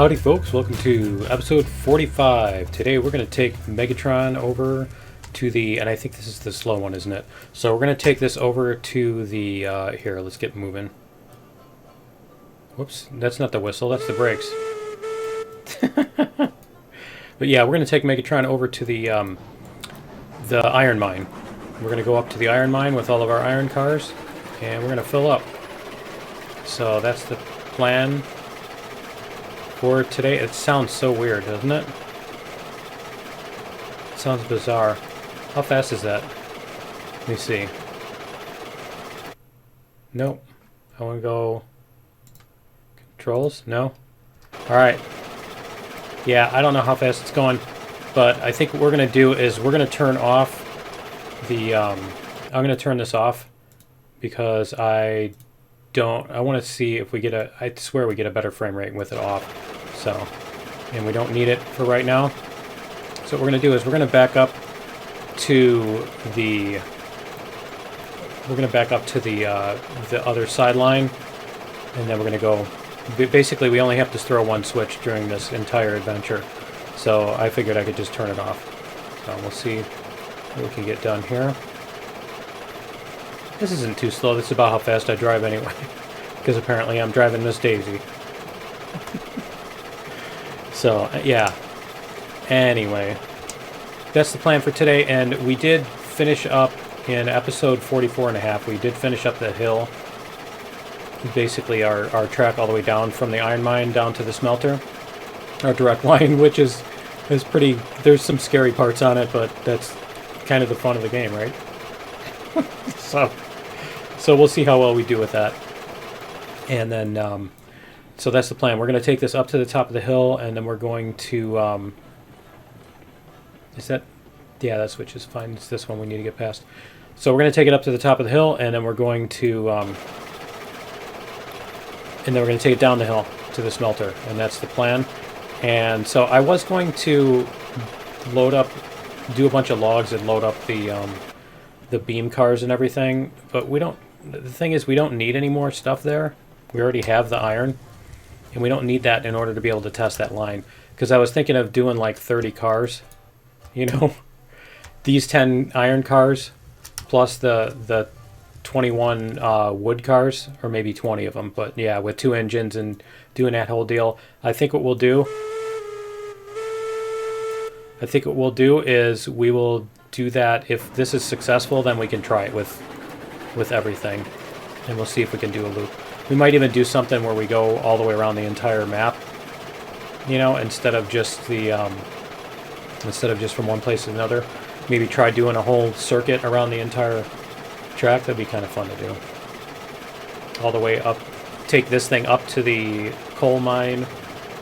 Howdy folks, welcome to episode 45. Today we're going to take Megatron over to the, and I think this is the slow one, isn't it? So we're going to take this over to the, here, let's get moving. Whoops, that's not the whistle, that's the brakes. But yeah, we're going to take Megatron over to the iron mine. We're going to go up to the iron mine with all of our iron cars, and we're going to fill up. So that's the plan for today. It sounds so weird, doesn't it? It sounds bizarre. How fast is that? Let me see. Nope. I want to go controls. No. All right. Yeah, I don't know how fast it's going, but I think what we're going to do is we're going to turn off the I'm going to turn this off because I want to see if we get I swear we get a better frame rate with it off. So, and we don't need it for right now. So what we're going to do is we're going to back up to the the other sideline, and then we're going to go. Basically, we only have to throw one switch during this entire adventure. So I figured I could just turn it off. So we'll see what we can get done here. This isn't too slow. This is about how fast I drive anyway. Because apparently I'm driving Miss Daisy. So, yeah. Anyway. That's the plan for today. And we did finish up in episode 44.5. We did finish up the hill. Basically our track all the way down from the iron mine down to the smelter. Our direct line, which is pretty... There's some scary parts on it, but that's kind of the fun of the game, right? So we'll see how well we do with that. And then, so that's the plan. We're going to take this up to the top of the hill, and then we're going to, is that, yeah, that switch is fine. It's this one we need to get past. So we're going to take it up to the top of the hill, and then we're going to, take it down the hill to the smelter, and that's the plan. And so I was going to do a bunch of logs and load up the beam cars and everything, but the thing is we don't need any more stuff there. We already have the iron, and we don't need that in order to be able to test that line. Because I was thinking of doing like 30 cars, you know, these 10 iron cars plus the 21 wood cars, or maybe 20 of them. But yeah, with 2 engines and doing that whole deal, I think what we'll do is we will do that. If this is successful, then we can try it with everything, and we'll see if we can do a loop. We might even do something where we go all the way around the entire map, you know, instead of just from one place to another. Maybe try doing a whole circuit around the entire track. That'd be kind of fun to do. All the way up, take this thing up to the coal mine,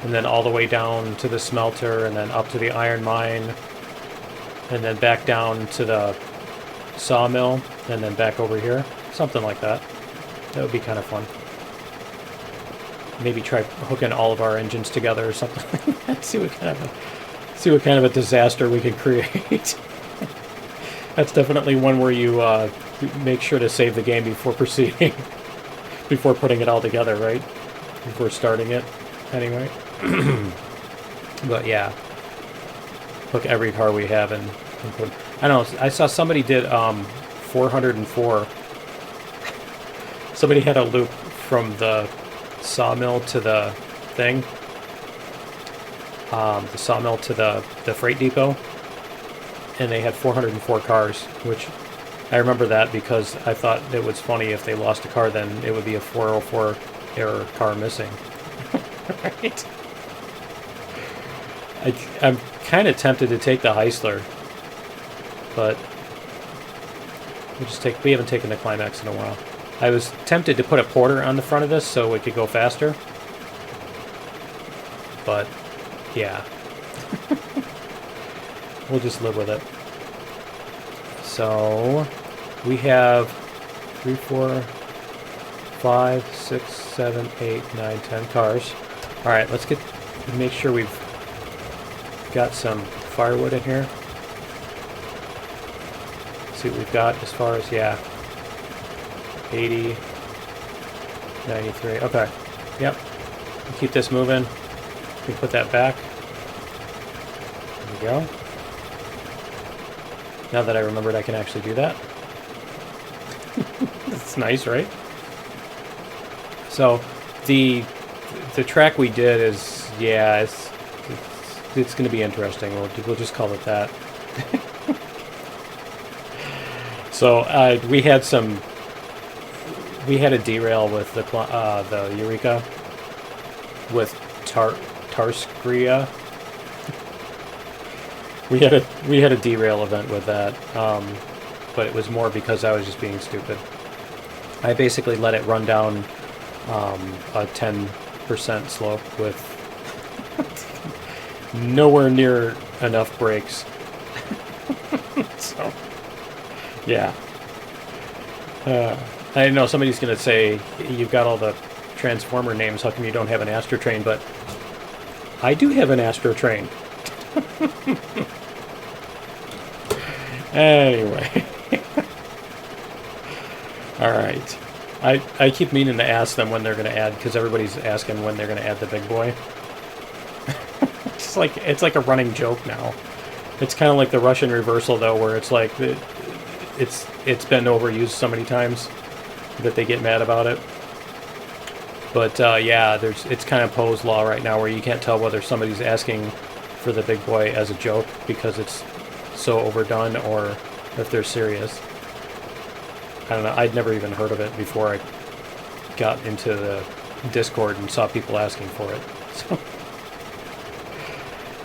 and then all the way down to the smelter, and then up to the iron mine, and then back down to the sawmill, and then back over here. Something like that. That would be kind of fun. Maybe try hooking all of our engines together or something. see what kind of a disaster we can create. That's definitely one where you make sure to save the game before proceeding, before putting it all together, right? Before starting it, anyway. But yeah, hook every car we have and put. I don't know. I saw somebody did 404. Somebody had a loop from the sawmill to the thing, the sawmill to the freight depot, and they had 404 cars, which I remember that because I thought it was funny if they lost a car, then it would be a 404 error car missing. Right? I'm kind of tempted to take the Heisler, but we haven't taken the Climax in a while. I was tempted to put a Porter on the front of this so it could go faster, but yeah, we'll just live with it. So we have 3, 4, 5, 6, 7, 8, 9, 10 cars. All right, let's make sure we've got some firewood in here. See what we've got as far as, yeah, 80, 93. Okay. Yep. Keep this moving. can put that back. There we go. Now that I remembered, I can actually do that. That's nice, right? So the track we did is, yeah, it's going to be interesting. We'll just call it that. So we had a derail with the Eureka with Tarskria. We had a derail event with that, but it was more because I was just being stupid. I basically let it run down a 10% slope with nowhere near enough brakes. So, yeah. I know somebody's going to say, you've got all the Transformer names, how come you don't have an Astro Train? But I do have an Astro Train. Anyway. Alright. I keep meaning to ask them when they're going to add, because everybody's asking when they're going to add the big boy. It's like a running joke now. It's kind of like the Russian reversal, though, where it's like it's been overused so many times that they get mad about it. But yeah, it's kind of Poe's law right now, where you can't tell whether somebody's asking for the big boy as a joke because it's so overdone, or if they're serious. I don't know. I'd never even heard of it before I got into the Discord and saw people asking for it. So.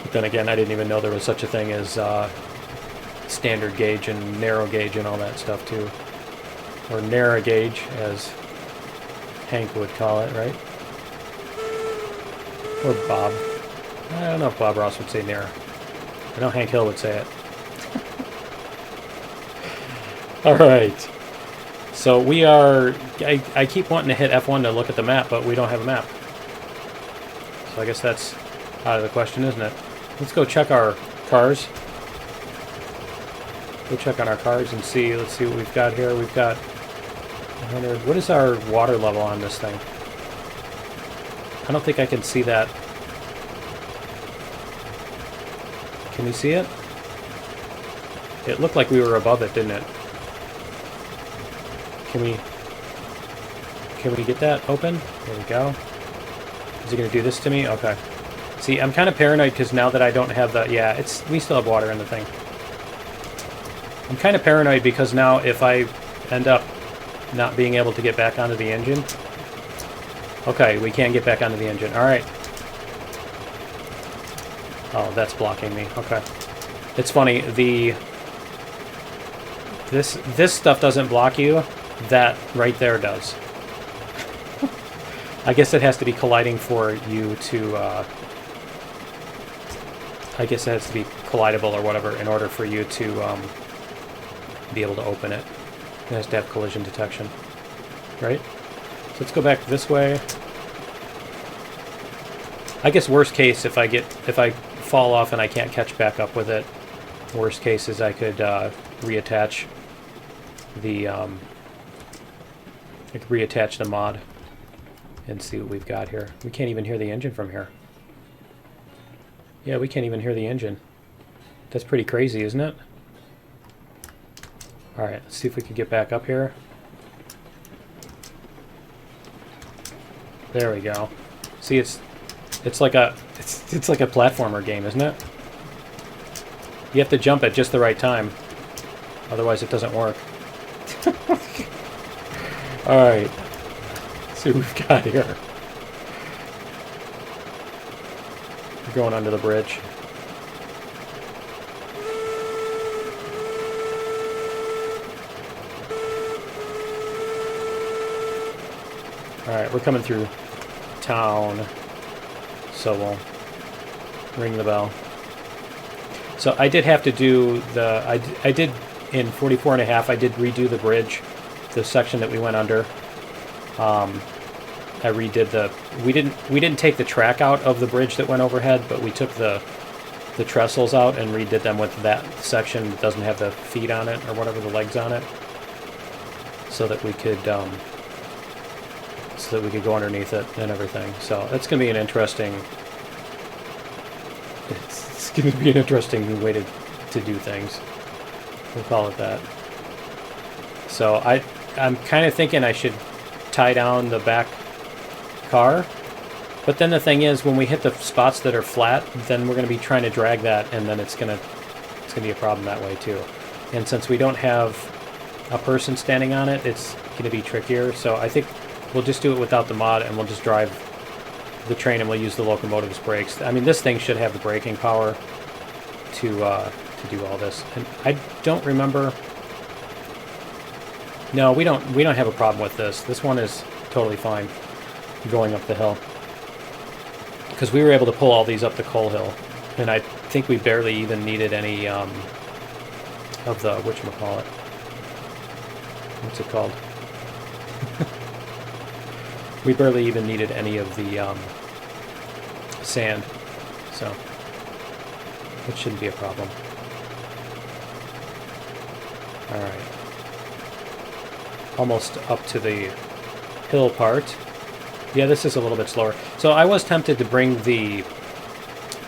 But then again, I didn't even know there was such a thing as standard gauge and narrow gauge and all that stuff too. Or narrow gauge, as Hank would call it, right? Or Bob. I don't know if Bob Ross would say narrow. I know Hank Hill would say it. Alright. So we are... I keep wanting to hit F1 to look at the map, but we don't have a map. So I guess that's out of the question, isn't it? Let's go check our cars. Go check on our cars and see. Let's see what we've got here. We've got 100. What is our water level on this thing? I don't think I can see that. Can you see it? It looked like we were above it, didn't it? Can we get that open? There we go. Is it going to do this to me? Okay. See, I'm kind of paranoid because now that I don't have the... Yeah, we still have water in the thing. I'm kind of paranoid because now if I end up not being able to get back onto the engine... Okay, we can get back onto the engine. Alright. Oh, that's blocking me. Okay. It's funny, this stuff doesn't block you. That right there does. I guess it has to be colliding for you to... I guess it has to be collidable or whatever in order for you to be able to open it. It has to have collision detection. Right? So let's go back this way. I guess worst case, if I fall off and I can't catch back up with it, worst case is I could reattach the mod and see what we've got here. We can't even hear the engine from here. Yeah, we can't even hear the engine. That's pretty crazy, isn't it? Alright, let's see if we can get back up here. There we go. See, it's like a platformer game, isn't it? You have to jump at just the right time. Otherwise it doesn't work. Alright. Let's see what we've got here. We're going under the bridge. Alright, we're coming through town. So we'll ring the bell. So I did have to do the... I did, in 44.5, I did redo the bridge. The section that we went under. I redid the... We didn't take the track out of the bridge that went overhead, but we took the trestles out and redid them with that section that doesn't have the feet on it, or whatever, the legs on it. So that we could... so that we could go underneath it and everything. So that's going to be an interesting It's going to be an interesting way to do things. We'll call it that. So I'm kind of thinking I should tie down the back car. But then the thing is, when we hit the spots that are flat, then we're going to be trying to drag that, and then it's going to be a problem that way too. And since we don't have a person standing on it, it's going to be trickier. So I think we'll just do it without the mod, and we'll just drive the train, and we'll use the locomotive's brakes. I mean, this thing should have the braking power to do all this. And I don't remember. No, we don't have a problem with this. This one is totally fine going up the hill, because we were able to pull all these up the coal hill, and I think we barely even needed any of the whatchamacallit. What's it called? We barely even needed any of the sand, so it shouldn't be a problem. All right, almost up to the hill part. Yeah, this is a little bit slower. So I was tempted to bring the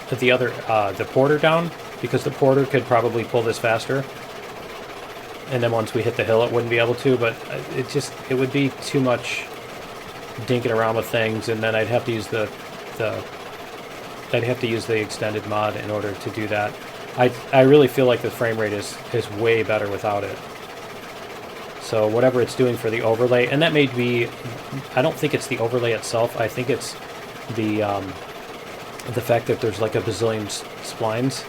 porter down, because the porter could probably pull this faster. And then once we hit the hill, it wouldn't be able to. But it would be too much dinking around with things, and then I'd have to use the extended mod in order to do that. I really feel like the frame rate is way better without it. So whatever it's doing for the overlay, and that may be, I don't think it's the overlay itself. I think it's the fact that there's like a bazillion splines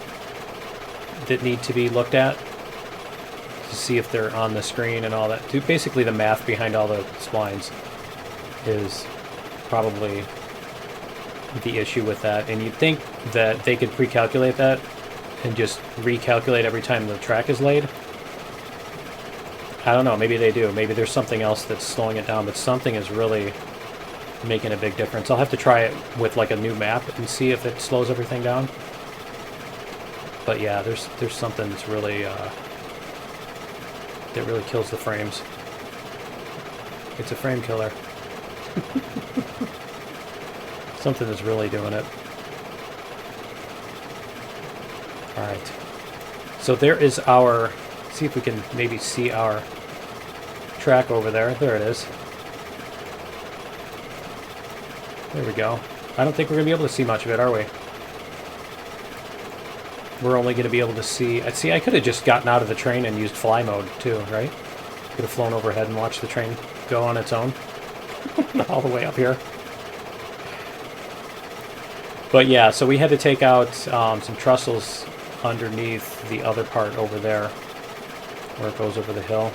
that need to be looked at to see if they're on the screen and all that. Basically, the math behind all the splines is probably the issue with that. And you'd think that they could pre-calculate that and just recalculate every time the track is laid. I don't know, maybe they do. Maybe there's something else that's slowing it down, but something is really making a big difference. I'll have to try it with like a new map and see if it slows everything down. But yeah, there's something that's really that really kills the frames. It's a frame killer. Something is really doing it. Alright. So there is our... See if we can maybe see our track over there. There it is. There we go. I don't think we're going to be able to see much of it, are we? We're only going to be able to see... See, I could have just gotten out of the train and used fly mode too, right? Could have flown overhead and watched the train go on its own. All the way up here. But yeah, so we had to take out some trestles underneath the other part over there, where it goes over the hill.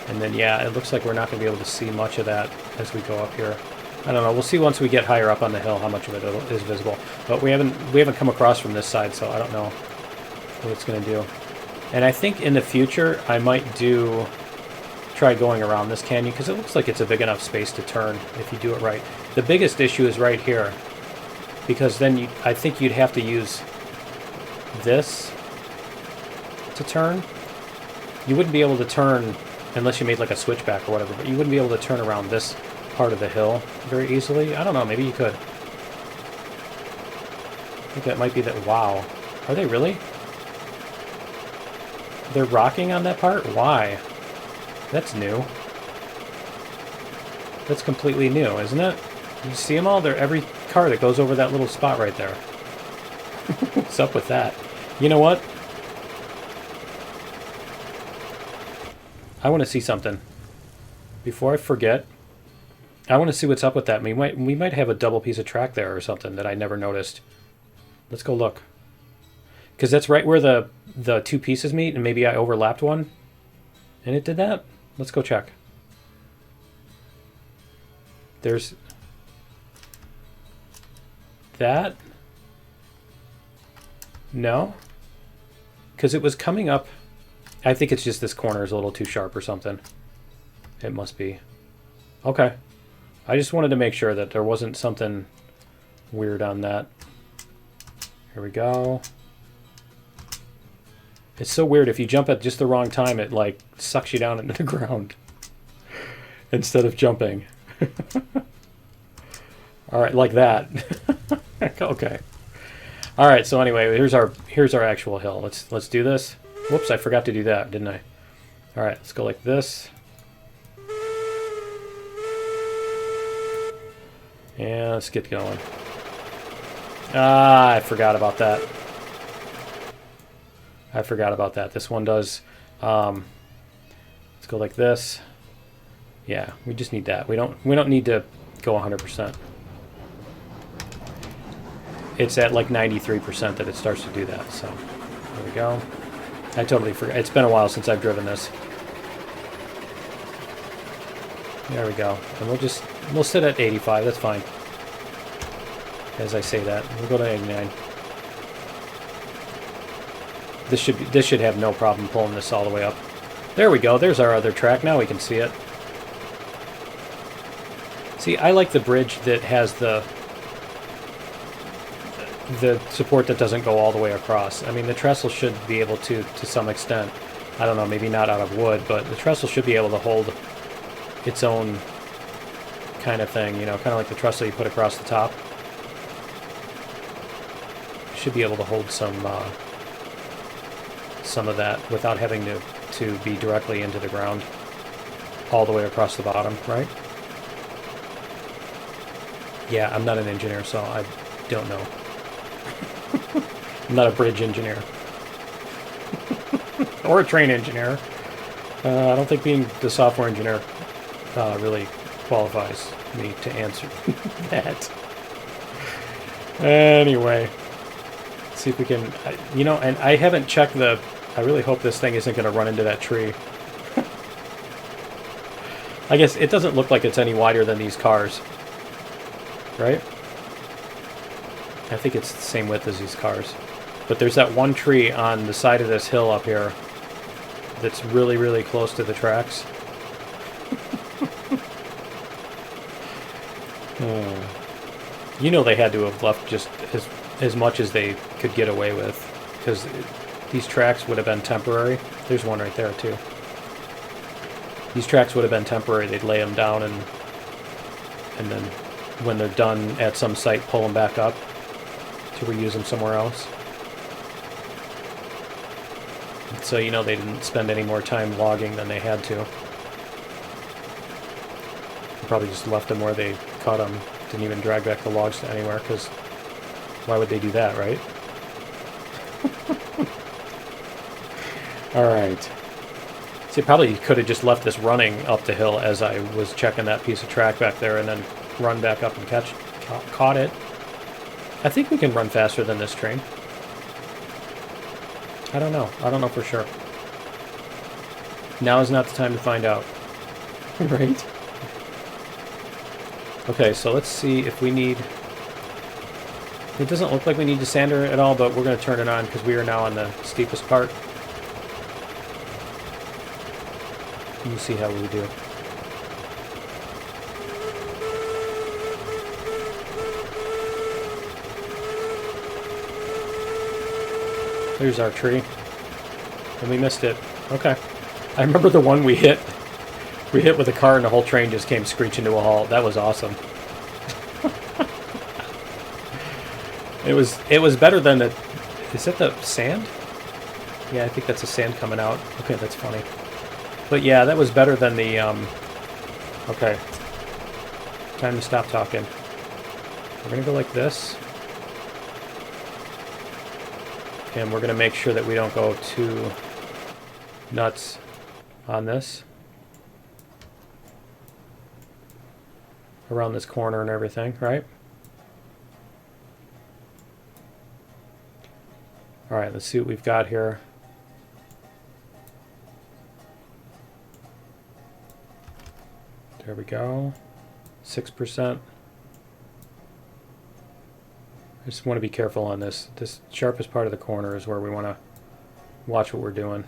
And then yeah, it looks like we're not going to be able to see much of that as we go up here. I don't know, we'll see once we get higher up on the hill how much of it is visible. But we haven't come across from this side, so I don't know what it's going to do. And I think in the future I might try going around this canyon, because it looks like it's a big enough space to turn if you do it right. The biggest issue is right here, because then I think you'd have to use this to turn. You wouldn't be able to turn unless you made like a switchback or whatever, but you wouldn't be able to turn around this part of the hill very easily. I don't know, maybe you could. I think that might be that. Wow. Are they really? They're rocking on that part? Why? That's new. That's completely new, isn't it? You see them all? They're every car that goes over that little spot right there. What's up with that? You know what? I want to see something. Before I forget, I want to see what's up with that. We might have a double piece of track there or something that I never noticed. Let's go look. Because that's right where the two pieces meet, and maybe I overlapped one. And it did that? Let's go check. There's that. No. Because it was coming up. I think it's just this corner is a little too sharp or something. It must be. Okay. I just wanted to make sure that there wasn't something weird on that. Here we go. It's so weird. If you jump at just the wrong time, it like sucks you down into the ground instead of jumping. All right, like that. Okay. All right. So anyway, here's our actual hill. Let's do this. Whoops, I forgot to do that, didn't I? All right, let's go like this. And let's get going. Ah, I forgot about that. I forgot about that. This one does. Let's go like this. Yeah, we just need that. We don't need to go 100%. It's at like 93% that it starts to do that. So there we go. I totally forgot. It's been a while since I've driven this. There we go. And we'll sit at 85. That's fine. As I say that, we'll go to 89. This should have no problem pulling this all the way up. There we go. There's our other track. Now we can see it. See, I like the bridge that has the support that doesn't go all the way across. I mean, the trestle should be able to some extent. I don't know, maybe not out of wood, but the trestle should be able to hold its own kind of thing, you know, kind of like the trestle you put across the top. Should be able to hold some of that without having to be directly into the ground all the way across the bottom, right? Yeah, I'm not an engineer, so I don't know. I'm not a bridge engineer. Or a train engineer. I don't think being the software engineer really qualifies me to answer that. Anyway, let's see if we can, you know, and I haven't checked I really hope this thing isn't going to run into that tree. I guess it doesn't look like it's any wider than these cars, right? I think it's the same width as these cars. But there's that one tree on the side of this hill up here that's really, really close to the tracks. You know they had to have left just as much as they could get away with, because these tracks would have been temporary. There's one right there too. These tracks would have been temporary. They'd lay them down and then when they're done at some site, pull them back up to reuse them somewhere else. So, you know, they didn't spend any more time logging than they had to. They probably just left them where they caught them. Didn't even drag back the logs to anywhere, because why would they do that, right? Alright. See, probably could have just left this running up the hill as I was checking that piece of track back there and then run back up and caught it. I think we can run faster than this train. I don't know. I don't know for sure. Now is not the time to find out. Right? Okay, so let's see if we need... It doesn't look like we need to sander at all, but we're going to turn it on because we are now on the steepest part. We'll see how we do. There's our tree. And we missed it. Okay. I remember the one we hit. We hit with a car and the whole train just came screeching to a halt. That was awesome. It was better than the... Is that the sand? Yeah, I think that's the sand coming out. Okay, that's funny. But yeah, that was better than the... Okay. Time to stop talking. We're going to go like this. And we're going to make sure that we don't go too nuts on this. Around this corner and everything, right? Alright, let's see what we've got here. There we go. 6%. I just want to be careful on this. This sharpest part of the corner is where we want to watch what we're doing.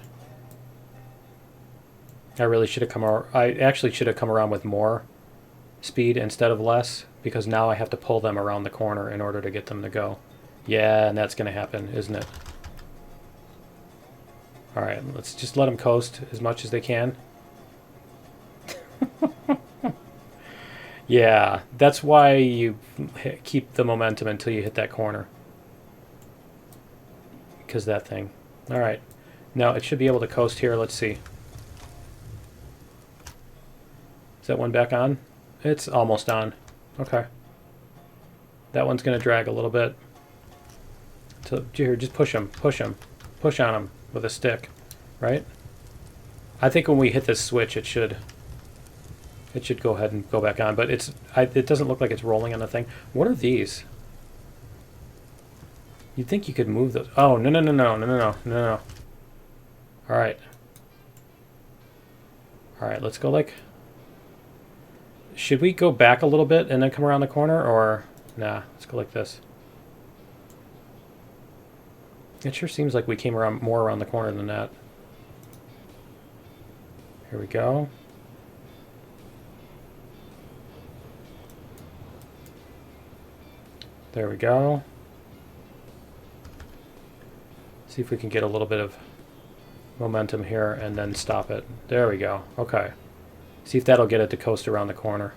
I really should have I actually should have come around with more speed instead of less, because now I have to pull them around the corner in order to get them to go. Yeah, and that's going to happen, isn't it? Alright, let's just let them coast as much as they can. Yeah, that's why you keep the momentum until you hit that corner. because that thing. All right. Now it should be able to coast here. Let's see. Is that one back on? It's almost on. Okay. That one's going to drag a little bit. So here, just push him. Push him. Push on him with a stick. Right? I think when we hit this switch, it should go ahead and go back on. But it doesn't look like it's rolling on the thing. What are these? You'd think you could move those. Oh, no, no, no, no, no, no, no, no, no. All right. All right, let's go like... Should we go back a little bit and then come around the corner, or... Nah, let's go like this. It sure seems like we came around more around the corner than that. Here we go. There we go. See if we can get a little bit of momentum here and then stop it. There we go. Okay. See if that'll get it to coast around the corner.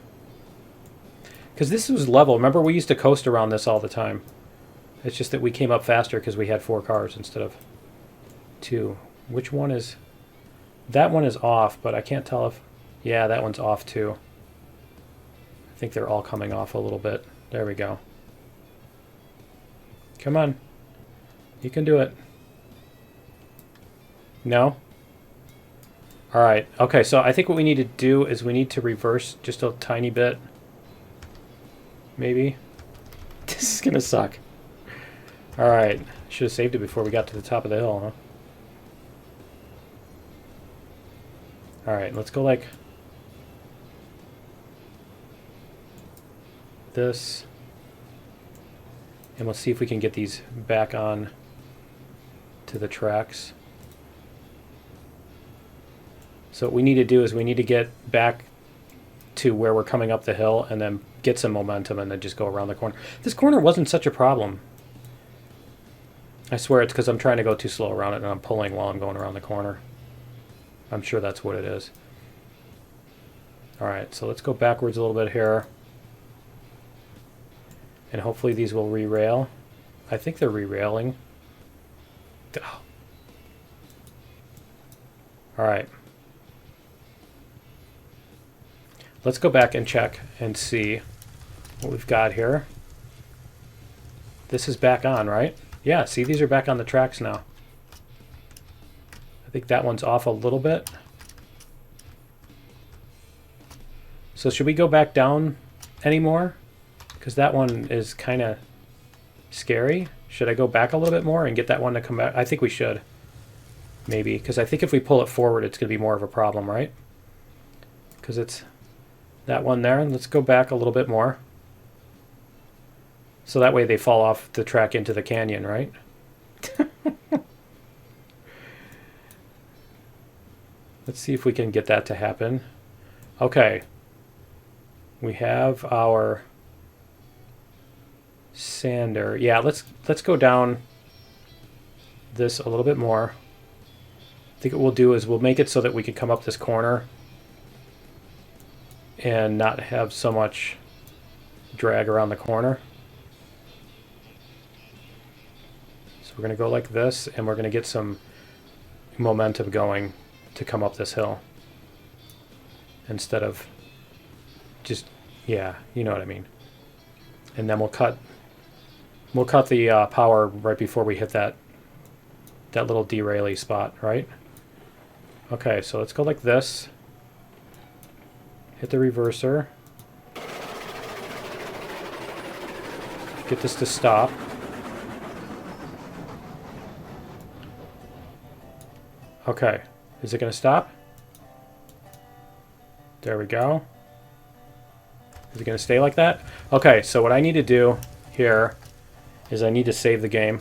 Because this was level. Remember, we used to coast around this all the time. It's just that we came up faster because we had 4 cars instead of 2. Which one is... That one is off, but I can't tell if... Yeah, that one's off too. I think they're all coming off a little bit. There we go. Come on. You can do it. No? Alright, okay, so I think what we need to do is we need to reverse just a tiny bit. Maybe. This is gonna suck. Alright, should have saved it before we got to the top of the hill, huh? Alright, let's go like this. And we'll see if we can get these back on to the tracks. So what we need to do is we need to get back to where we're coming up the hill and then get some momentum and then just go around the corner. This corner wasn't such a problem. I swear it's because I'm trying to go too slow around it and I'm pulling while I'm going around the corner. I'm sure that's what it is. Alright, so let's go backwards a little bit here. And hopefully these will re-rail. I think they're re-railing. Oh. Alright. Let's go back and check and see what we've got here. This is back on, right? Yeah, see, these are back on the tracks now. I think that one's off a little bit. So should we go back down anymore? Because that one is kind of scary. Should I go back a little bit more and get that one to come back? I think we should. Maybe. Because I think if we pull it forward, it's going to be more of a problem, right? Because it's that one there. Let's go back a little bit more. So that way they fall off the track into the canyon, right? Let's see if we can get that to happen. Okay. We have our sander. Yeah, let's go down this a little bit more. I think what we'll do is we'll make it so that we can come up this corner and not have so much drag around the corner. So we're going to go like this, and we're going to get some momentum going to come up this hill instead of just, yeah, you know what I mean. And then we'll cut the power right before we hit that little derail-y spot, right? Okay, so let's go like this. Hit the reverser. Get this to stop. Okay, is it going to stop? There we go. Is it going to stay like that? Okay, so what I need to do here is I need to save the game.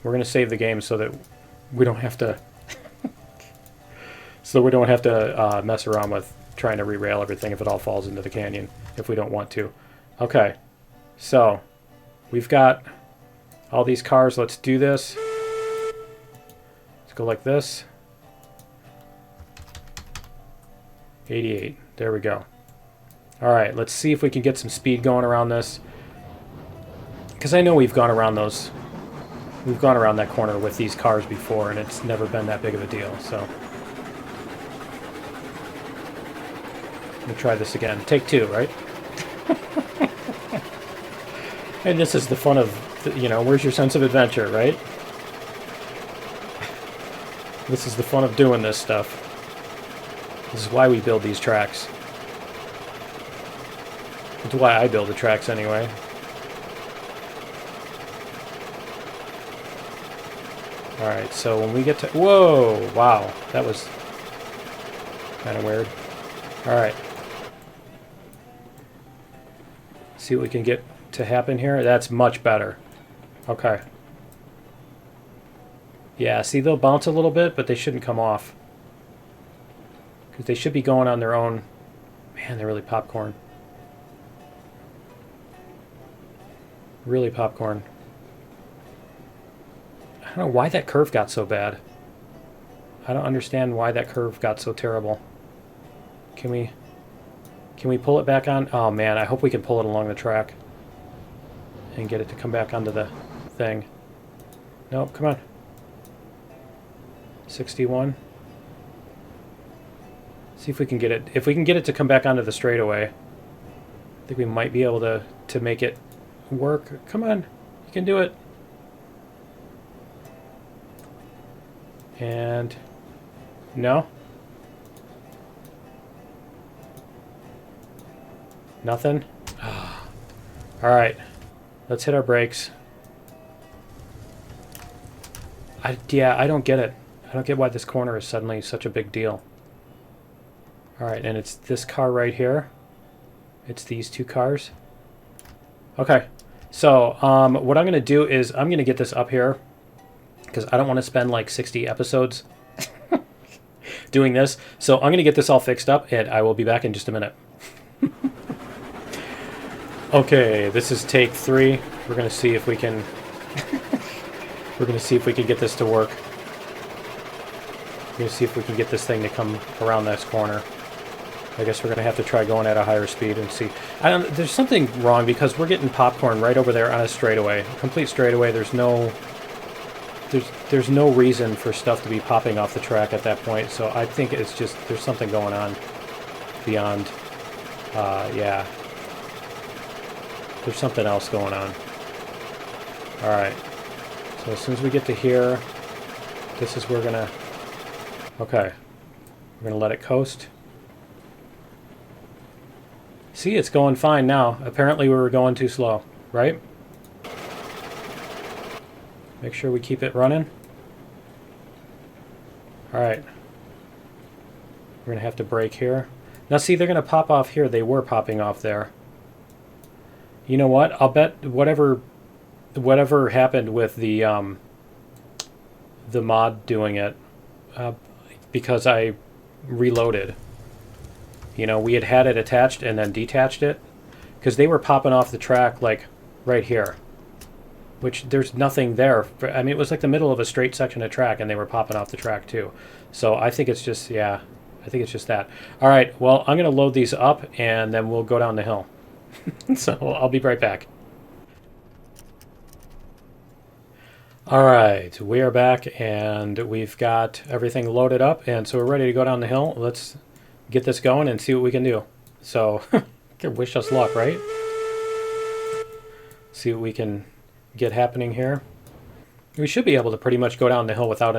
We're going to save the game so that we don't have to mess around with trying to re-rail everything if it all falls into the canyon, if we don't want to. Okay, so we've got all these cars. Let's do this. Let's go like this. 88. There we go. All right, let's see if we can get some speed going around this. Because I know we've gone around those we've gone around that corner with these cars before, and it's never been that big of a deal. So let me try this again. Take two, right? And this is the fun of, you know, where's your sense of adventure, right? This is the fun of doing this stuff. This is why we build these tracks. It's why I build the tracks anyway. Alright, so when we get to... Whoa! Wow, that was kind of weird. Alright. See what we can get to happen here. That's much better. Okay. Yeah, see, they'll bounce a little bit, but they shouldn't come off. Because they should be going on their own. Man, they're really popcorn. Really popcorn. I don't know why that curve got so bad. I don't understand why that curve got so terrible. Can we pull it back on? Oh man, I hope we can pull it along the track. And get it to come back onto the thing. Nope, come on. 61. See if we can get it. If we can get it to come back onto the straightaway, I think we might be able to make it work. Come on, you can do it. And no. Nothing. All right, let's hit our brakes. Yeah, I don't get it. I don't get why this corner is suddenly such a big deal. All right, and it's this car right here. It's these two cars. Okay, so what I'm going to do is I'm going to get this up here because I don't want to spend like 60 episodes doing this. So I'm going to get this all fixed up, and I will be back in just a minute. Okay, this is take 3. We're going to see if we can... We're going to see if we can get this to work. We're going to see if we can get this thing to come around this corner. I guess we're going to have to try going at a higher speed and see. There's something wrong because we're getting popcorn right over there on a straightaway. A complete straightaway. There's no reason for stuff to be popping off the track at that point. So I think it's just there's something going on beyond. Yeah. There's something else going on. All right. So as soon as we get to here, this is where we're gonna. Okay. We're gonna let it coast. See, it's going fine now. Apparently we were going too slow, right? Make sure we keep it running. Alright. We're going to have to brake here. Now see, they're going to pop off here. They were popping off there. You know what? I'll bet whatever happened with the mod doing it, because I reloaded. You know, we had it attached and then detached it because they were popping off the track like right here, which there's nothing there. I mean, it was like the middle of a straight section of track and they were popping off the track too. So I think it's just, yeah, I think it's just that. All right, well, I'm going to load these up and then we'll go down the hill. So I'll be right back. All right, we are back and we've got everything loaded up and so we're ready to go down the hill. Let's get this going and see what we can do. So, wish us luck, right? See what we can get happening here. We should be able to pretty much go down the hill without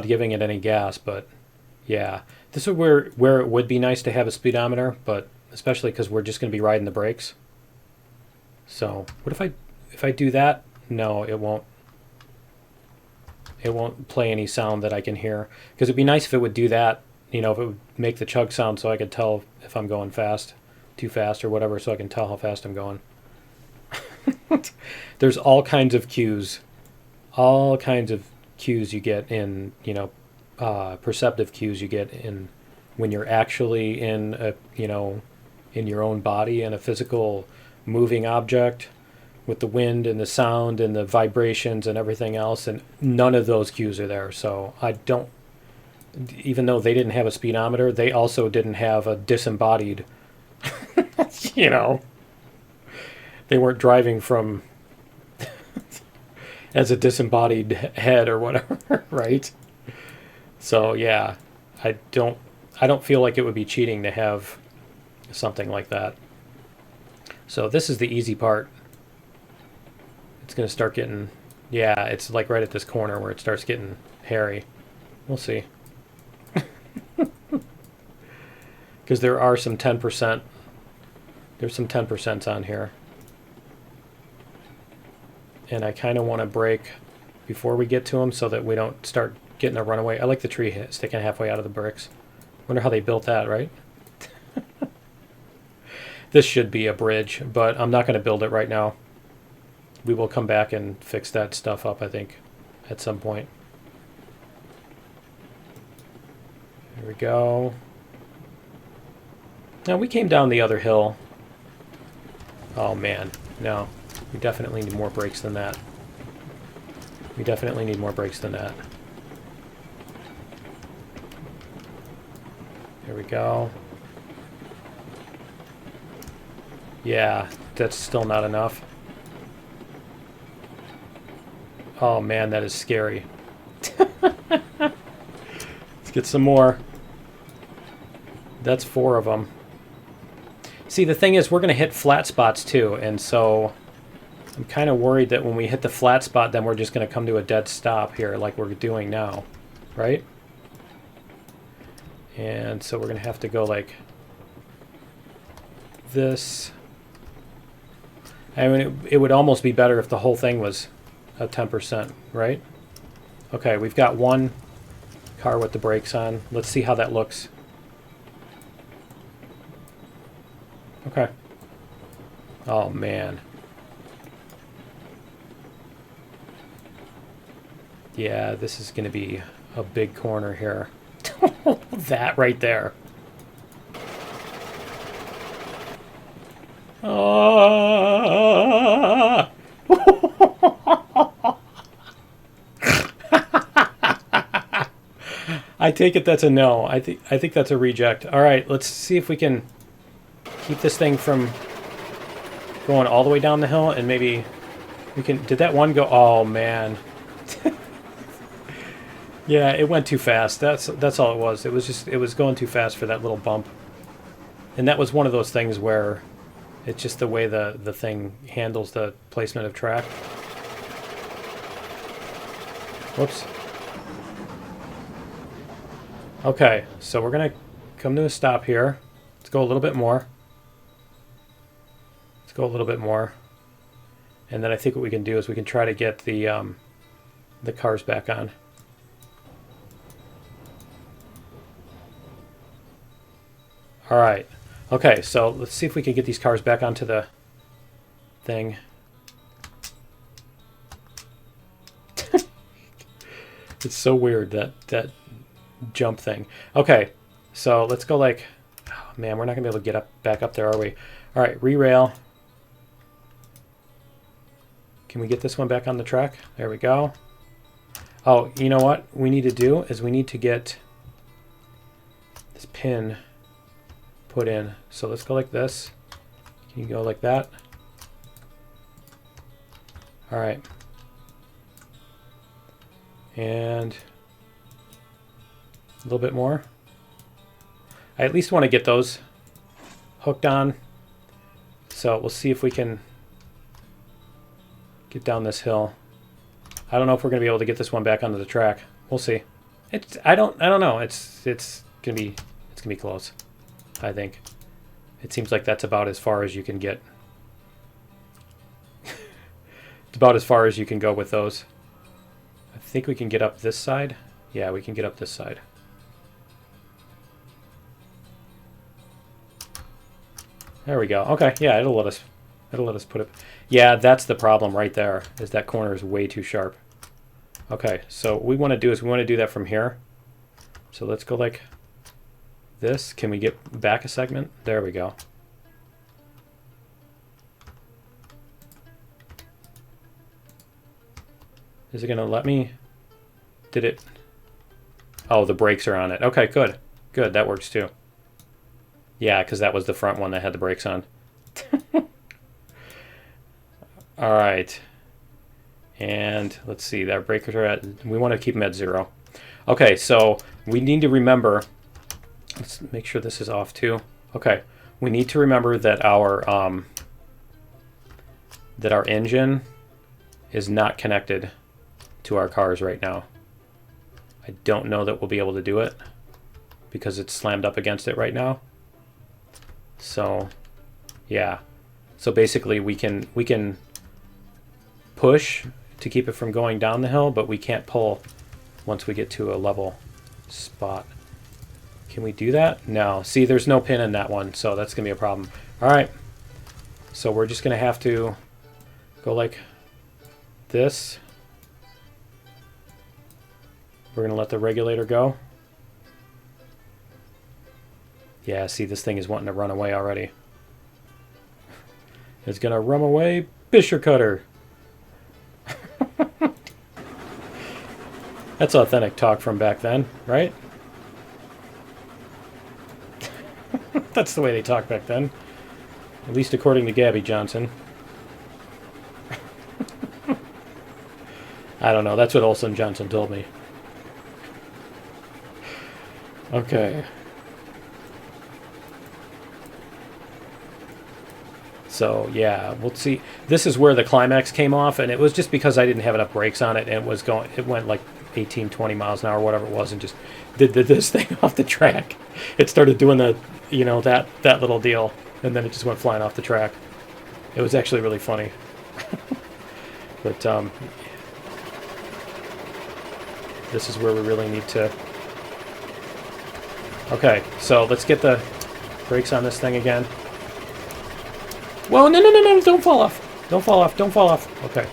giving it any gas, but yeah. This is where it would be nice to have a speedometer, but especially because we're just going to be riding the brakes. So, what if I do that? No, it won't. It won't play any sound that I can hear. Because it'd be nice if it would do that. You know, if it would make the chug sound so I could tell if I'm going fast, too fast or whatever, so I can tell how fast I'm going. There's all kinds of cues. All kinds of cues you get in, you know, perceptive cues you get in when you're actually in a, you know, in your own body in a physical moving object with the wind and the sound and the vibrations and everything else, and none of those cues are there. So I don't. Even though they didn't have a speedometer, they also didn't have a disembodied, you know, they weren't driving from, as a disembodied head or whatever, right? So yeah, I don't feel like it would be cheating to have something like that. So this is the easy part. It's going to start getting, yeah, it's like right at this corner where it starts getting hairy. We'll see. Because there are some 10%. There's some 10% on here. And I kind of want to break before we get to them so that we don't start getting a runaway. I like the tree sticking halfway out of the bricks. Wonder how they built that, right? This should be a bridge, but I'm not going to build it right now. We will come back and fix that stuff up, I think, at some point. There we go. Now, we came down the other hill. Oh, man. No. We definitely need more brakes than that. We definitely need more brakes than that. There we go. Yeah, that's still not enough. Oh man, that is scary. Let's get some more. That's 4 of them. See, the thing is, we're going to hit flat spots too, and so I'm kind of worried that when we hit the flat spot, then we're just going to come to a dead stop here like we're doing now, right? And so we're going to have to go like this. I mean, it would almost be better if the whole thing was a 10%, right? Okay, we've got one car with the brakes on. Let's see how that looks. Okay. Oh, man. Yeah, this is going to be a big corner here. That right there. I take it that's a no. I think that's a reject. All right, let's see if we can keep this thing from going all the way down the hill, and maybe we can. Did that one go? Oh man. Yeah, it went too fast. That's all it was. It was going too fast for that little bump. And that was one of those things where it's just the way the thing handles the placement of track. Whoops. Okay, so we're going to come to a stop here. Let's go a little bit more. Let's go a little bit more. And then I think what we can do is we can try to get the cars back on. All right. Okay, so let's see if we can get these cars back onto the thing. It's so weird, that jump thing. Okay, so let's go like... Oh, man, we're not going to be able to get back up there, are we? All right, re-rail. Can we get this one back on the track? There we go. Oh, you know what we need to do is we need to get this pin put in. So let's go like this. Can you go like that? All right. And a little bit more. I at least want to get those hooked on. So we'll see if we can get down this hill. I don't know if we're going to be able to get this one back onto the track. We'll see. I don't know. It's going to be close. I think. It seems like that's about as far as you can get. It's about as far as you can go with those. I think we can get up this side. Yeah, we can get up this side. There we go. Okay, yeah, it'll let us put it. Yeah, that's the problem right there, is that corner is way too sharp. Okay, so what we want to do is we want to do that from here. So let's go like this. Can we get back a segment? There we go. Is it going to let me? Did it? Oh, the brakes are on it. Okay, good. Good, that works too. Yeah, because that was the front one that had the brakes on. All right. And let's see, our breakers are at, we want to keep them at 0. Okay, so we need to remember, let's make sure this is off too. Okay, we need to remember that our engine is not connected to our cars right now. I don't know that we'll be able to do it because it's slammed up against it right now. So, yeah. So basically we can push to keep it from going down the hill, but we can't pull once we get to a level spot. Can we do that? No. See, there's no pin in that one, so that's going to be a problem. All right. So we're just going to have to go like this. We're going to let the regulator go. Yeah, see, this thing is wanting to run away already. It's going to run away, Fisher Cutter. That's authentic talk from back then, right? That's the way they talked back then. At least according to Gabby Johnson. I don't know. That's what Olson Johnson told me. Okay. So, yeah, we'll see. This is where the Climax came off, and it was just because I didn't have enough brakes on it, and it went like 18, 20 miles an hour, whatever it was, and just did this thing off the track. It started doing the, you know, that little deal, and then it just went flying off the track. It was actually really funny. But this is where we really need to... Okay, so let's get the brakes on this thing again. Whoa, no, don't fall off. Don't fall off, don't fall off. Okay.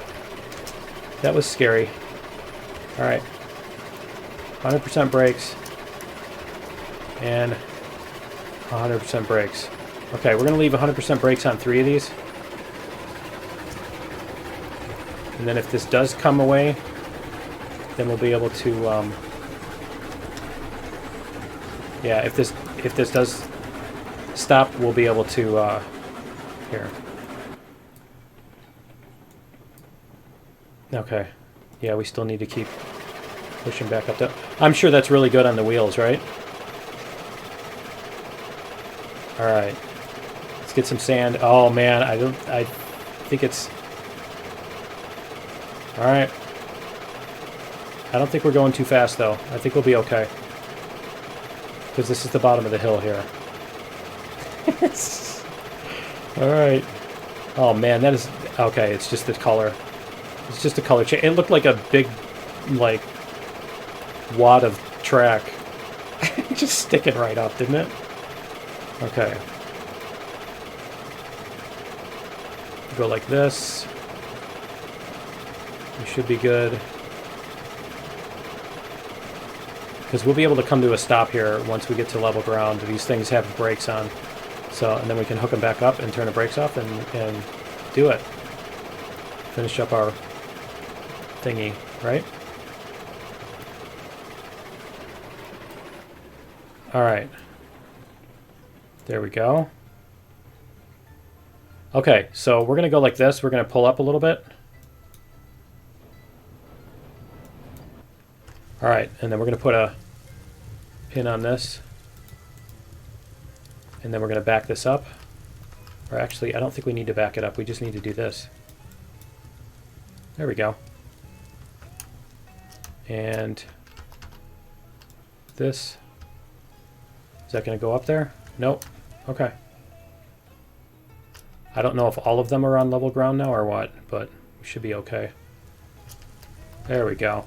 That was scary. All right. 100% brakes. And 100% brakes. Okay, we're going to leave 100% brakes on 3 of these. And then if this does come away, then we'll be able to... yeah, if this does stop, we'll be able to... here. Okay. Yeah, we still need to keep pushing back up. I'm sure that's really good on the wheels, right? All right. Let's get some sand. Oh man, I think it's... All right. I don't think we're going too fast though. I think we'll be okay. Because this is the bottom of the hill here. All right. Oh man, that is... Okay, it's just the color. It's just a color change. It looked like a big, like, wad of track. Just sticking right up, didn't it? Okay. Go like this. We should be good. Because we'll be able to come to a stop here once we get to level ground. These things have brakes on. So, and then we can hook them back up and turn the brakes off and do it. Finish up our thingy, right? All right. There we go. Okay, so we're going to go like this. We're going to pull up a little bit. All right, and then we're going to put a pin on this. And then we're going to back this up. Or actually, I don't think we need to back it up. We just need to do this. There we go. And this. Is that going to go up there? Nope. Okay. I don't know if all of them are on level ground now or what, but we should be okay. There we go.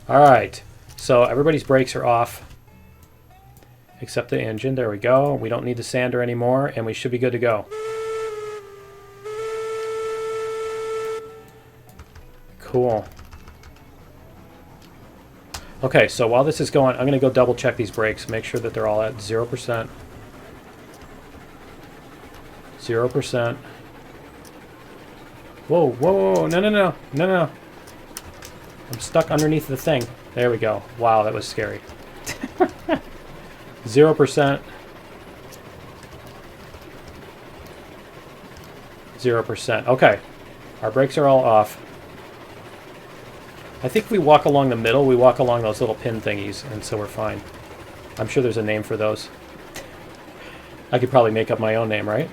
All right. So everybody's brakes are off. Except the engine. There we go. We don't need the sander anymore, and we should be good to go. Cool. Okay, so while this is going, I'm going to go double check these brakes, make sure that they're all at 0%. 0%. Whoa, whoa, whoa, no. I'm stuck underneath the thing. There we go. Wow, that was scary. 0%. 0%. Okay. Our brakes are all off. I think we walk along the middle, we walk along those little pin thingies, and so we're fine. I'm sure there's a name for those. I could probably make up my own name, right?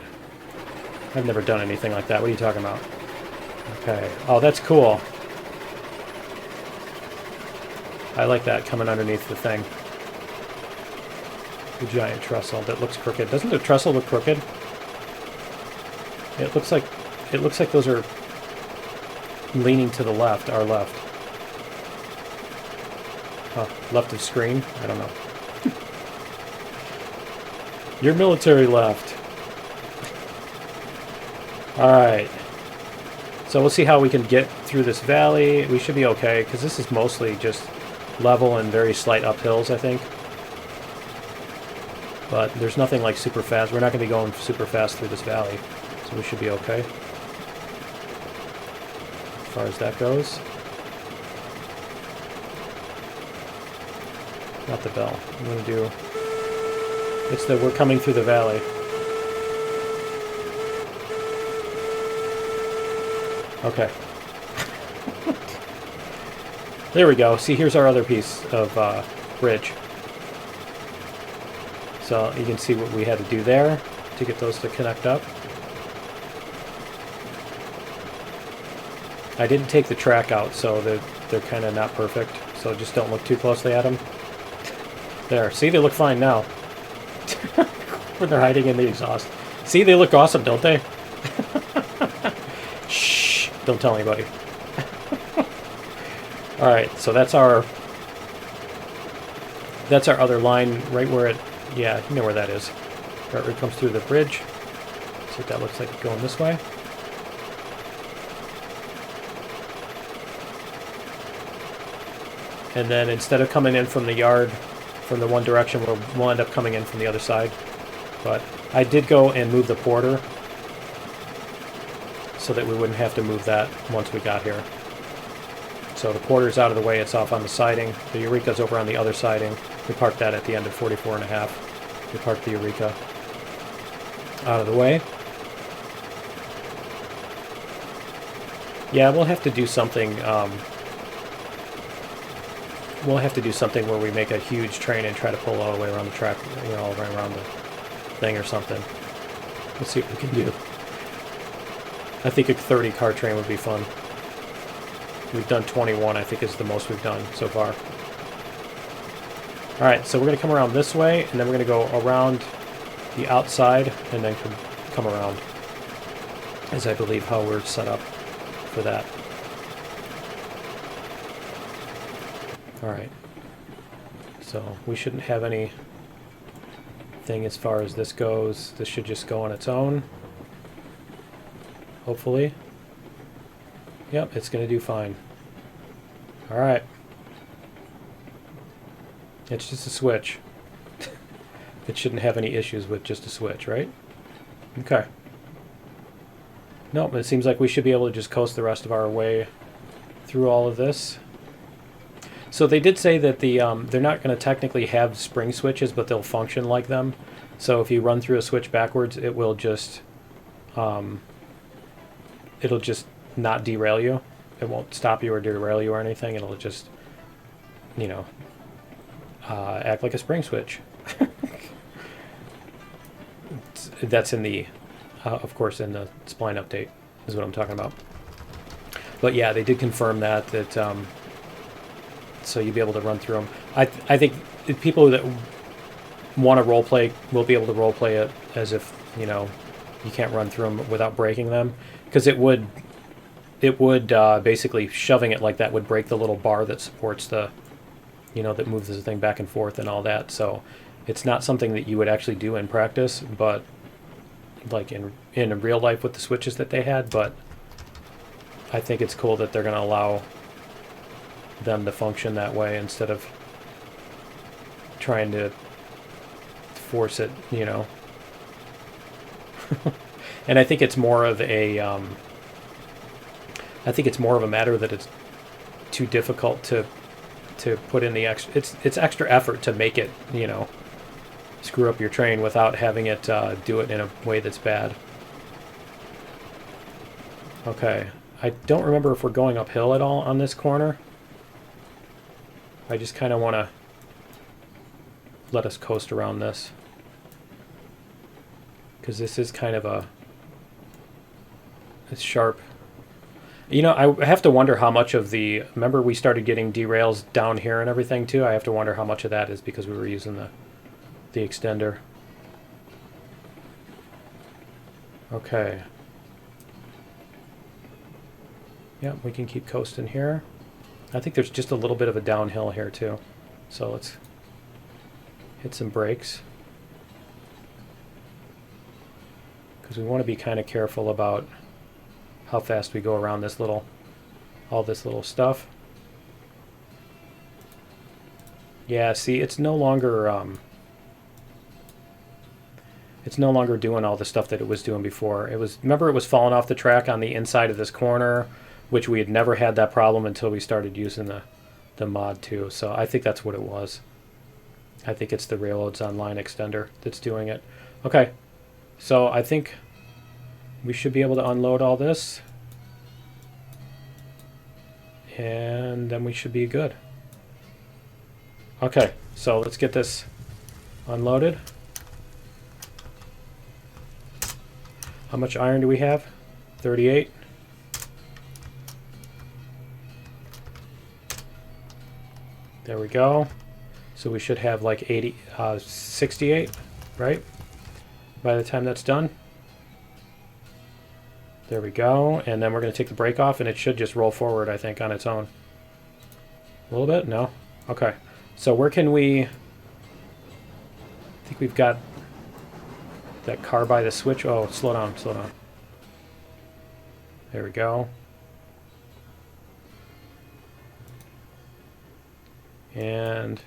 I've never done anything like that. What are you talking about? Okay. Oh, that's cool. I like that coming underneath the thing. The giant trestle that looks crooked. Doesn't the trestle look crooked? It looks like those are leaning to the left, our left. Huh, left of screen? I don't know. Your military left. Alright. So we'll see how we can get through this valley. We should be okay, because this is mostly just level and very slight uphills, I think. But there's nothing like super fast. We're not going to be going super fast through this valley. So we should be okay. As far as that goes. Not the bell. I'm going to do... It's the we're coming through the valley. Okay. There we go. See, here's our other piece of bridge. So you can see what we had to do there to get those to connect up. I didn't take the track out, so they're kind of not perfect. So just don't look too closely at them. There. See, they look fine now. When they're hiding in the exhaust. See, they look awesome, don't they? Shh. Don't tell anybody. Alright, so that's our other line right where it... Yeah, you know where that is. Right where it comes through the bridge. See what that looks like going this way. And then instead of coming in from the yard from the one direction, we'll end up coming in from the other side. But I did go and move the porter so that we wouldn't have to move that once we got here. So the porter's out of the way, it's off on the siding. The Eureka's over on the other siding. We parked that at the end of 44.5. We parked the Eureka out of the way. Yeah, we'll have to do something. We'll have to do something where we make a huge train and try to pull all the way around the track, you know, all the way around the thing or something. Let's see what we can do. I think a 30-car train would be fun. We've done 21, I think is the most we've done so far. Alright, so we're going to come around this way, and then we're going to go around the outside, and then come around. Is I believe how we're set up for that. Alright. So we shouldn't have any thing as far as this goes. This should just go on its own. Hopefully. Yep, it's going to do fine. Alright. It's just a switch. It shouldn't have any issues with just a switch, right? Okay. Nope, it seems like we should be able to just coast the rest of our way through all of this. So they did say that the they're not going to technically have spring switches, but they'll function like them. So if you run through a switch backwards, it will just it'll just not derail you. It won't stop you or derail you or anything. It'll just, you know, act like a spring switch. That's in the, of course, in the spline update is what I'm talking about. But yeah, they did confirm that so you'll be able to run through them. I think people that want to roleplay will be able to roleplay it as if, you know, you can't run through them without breaking them, because it would basically shoving it like that would break the little bar that supports the, you know, that moves the thing back and forth and all that. So it's not something that you would actually do in practice, but like in real life with the switches that they had. But I think it's cool that they're going to allow them to function that way instead of trying to force it, you know. And I think it's more of a matter that it's too difficult to put in the extra. It's extra effort to make it, you know, screw up your train without having it do it in a way that's bad. Okay, I don't remember if we're going uphill at all on this corner. I just kind of want to let us coast around this, because this is kind of it's sharp. You know, I have to wonder how much of the, remember we started getting derails down here and everything too? I have to wonder how much of that is because we were using the extender. Okay. Yeah, we can keep coasting here. I think there's just a little bit of a downhill here too. So let's hit some brakes. Because we want to be kind of careful about how fast we go around this little, all this little stuff. Yeah, see, it's no longer doing all the stuff that it was doing before. It was, remember, it was falling off the track on the inside of this corner, which we had never had that problem until we started using the mod too. So I think that's what it was. I think it's the Railroads Online extender that's doing it. Okay, so I think we should be able to unload all this, and then we should be good. Okay, so let's get this unloaded. How much iron do we have? 38. There we go. So we should have like 68, right? By the time that's done. There we go. And then we're going to take the brake off, and it should just roll forward, I think, on its own. A little bit? No? Okay. So where can we... I think we've got that car by the switch. Oh, slow down, slow down. There we go. And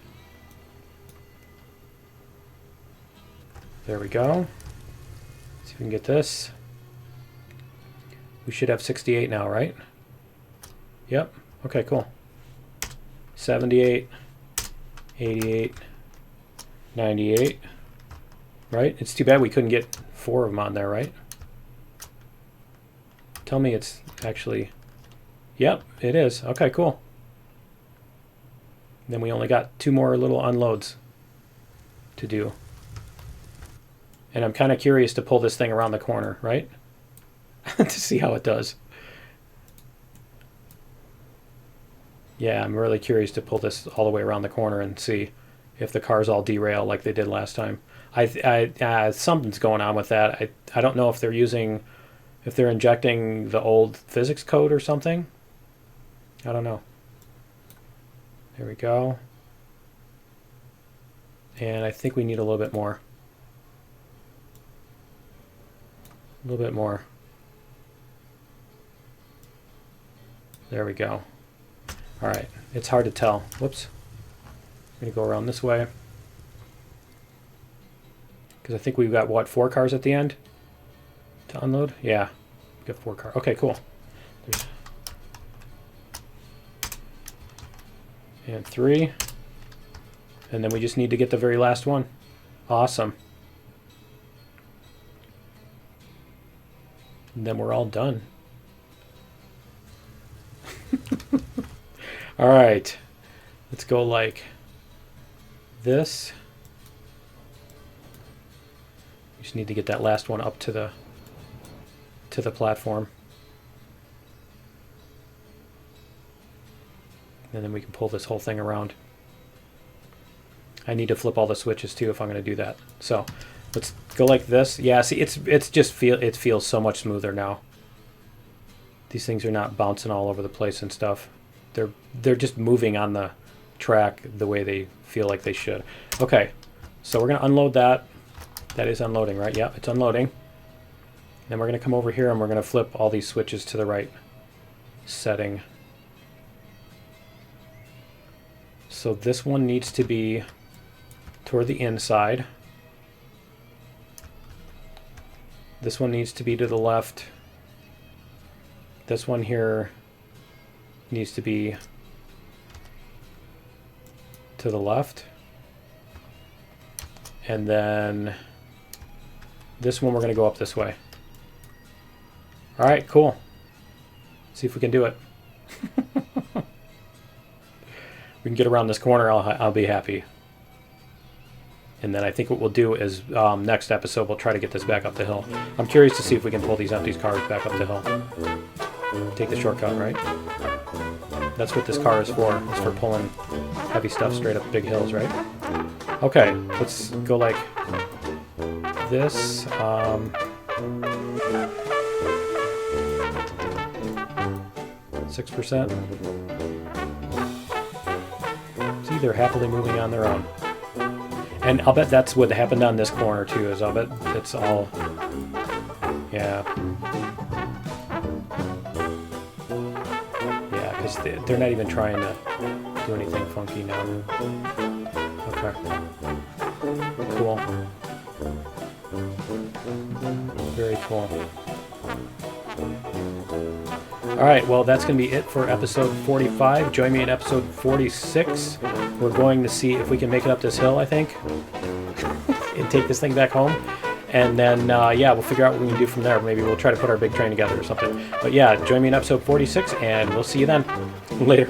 there we go. See if we can get this. We should have 68 now, right? Yep. Okay, cool. 78, 88, 98. Right? It's too bad we couldn't get 4 of them on there, right? Tell me it's actually... Yep, it is. Okay, cool. Then we only got 2 more little unloads to do. And I'm kind of curious to pull this thing around the corner, right? To see how it does. Yeah, I'm really curious to pull this all the way around the corner and see if the cars all derail like they did last time. Something's going on with that. I don't know if they're injecting the old physics code or something. I don't know. There we go. And I think we need a little bit more. A little bit more. There we go. All right, it's hard to tell. Whoops. I'm gonna go around this way. Because I think we've got, what, 4 cars at the end to unload? Yeah, we've got 4 cars. Okay, cool. And 3. And then we just need to get the very last one. Awesome. And then we're all done. All right, let's go like this. We just need to get that last one up to the platform. And then we can pull this whole thing around. I need to flip all the switches too if I'm going to do that. So let's go like this. Yeah, see, it feels so much smoother now. These things are not bouncing all over the place and stuff. They're just moving on the track the way they feel like they should. Okay, so we're going to unload that. That is unloading, right? Yeah, it's unloading. Then we're going to come over here and we're going to flip all these switches to the right setting. So this one needs to be toward the inside. This one needs to be to the left. This one here needs to be to the left. And then this one we're going to go up this way. All right, cool. See if we can do it. we can get around this corner, I'll be happy. And then I think what we'll do is next episode we'll try to get this back up the hill. I'm curious to see if we can pull these empty cars back up the hill. Take the shortcut, right? That's what this car is for. It's for pulling heavy stuff straight up big hills, right? Okay, let's go like this. 6%. See, they're happily moving on their own. And I'll bet that's what happened on this corner too, is I'll bet it's all, yeah. Yeah, because they're not even trying to do anything funky now. Okay. Cool. Very cool. Alright, well that's going to be it for episode 45. Join me in episode 46. We're going to see if we can make it up this hill, I think, and take this thing back home. And then, yeah, we'll figure out what we can do from there. Maybe we'll try to put our big train together or something. But yeah, join me in episode 46, and we'll see you then. Later.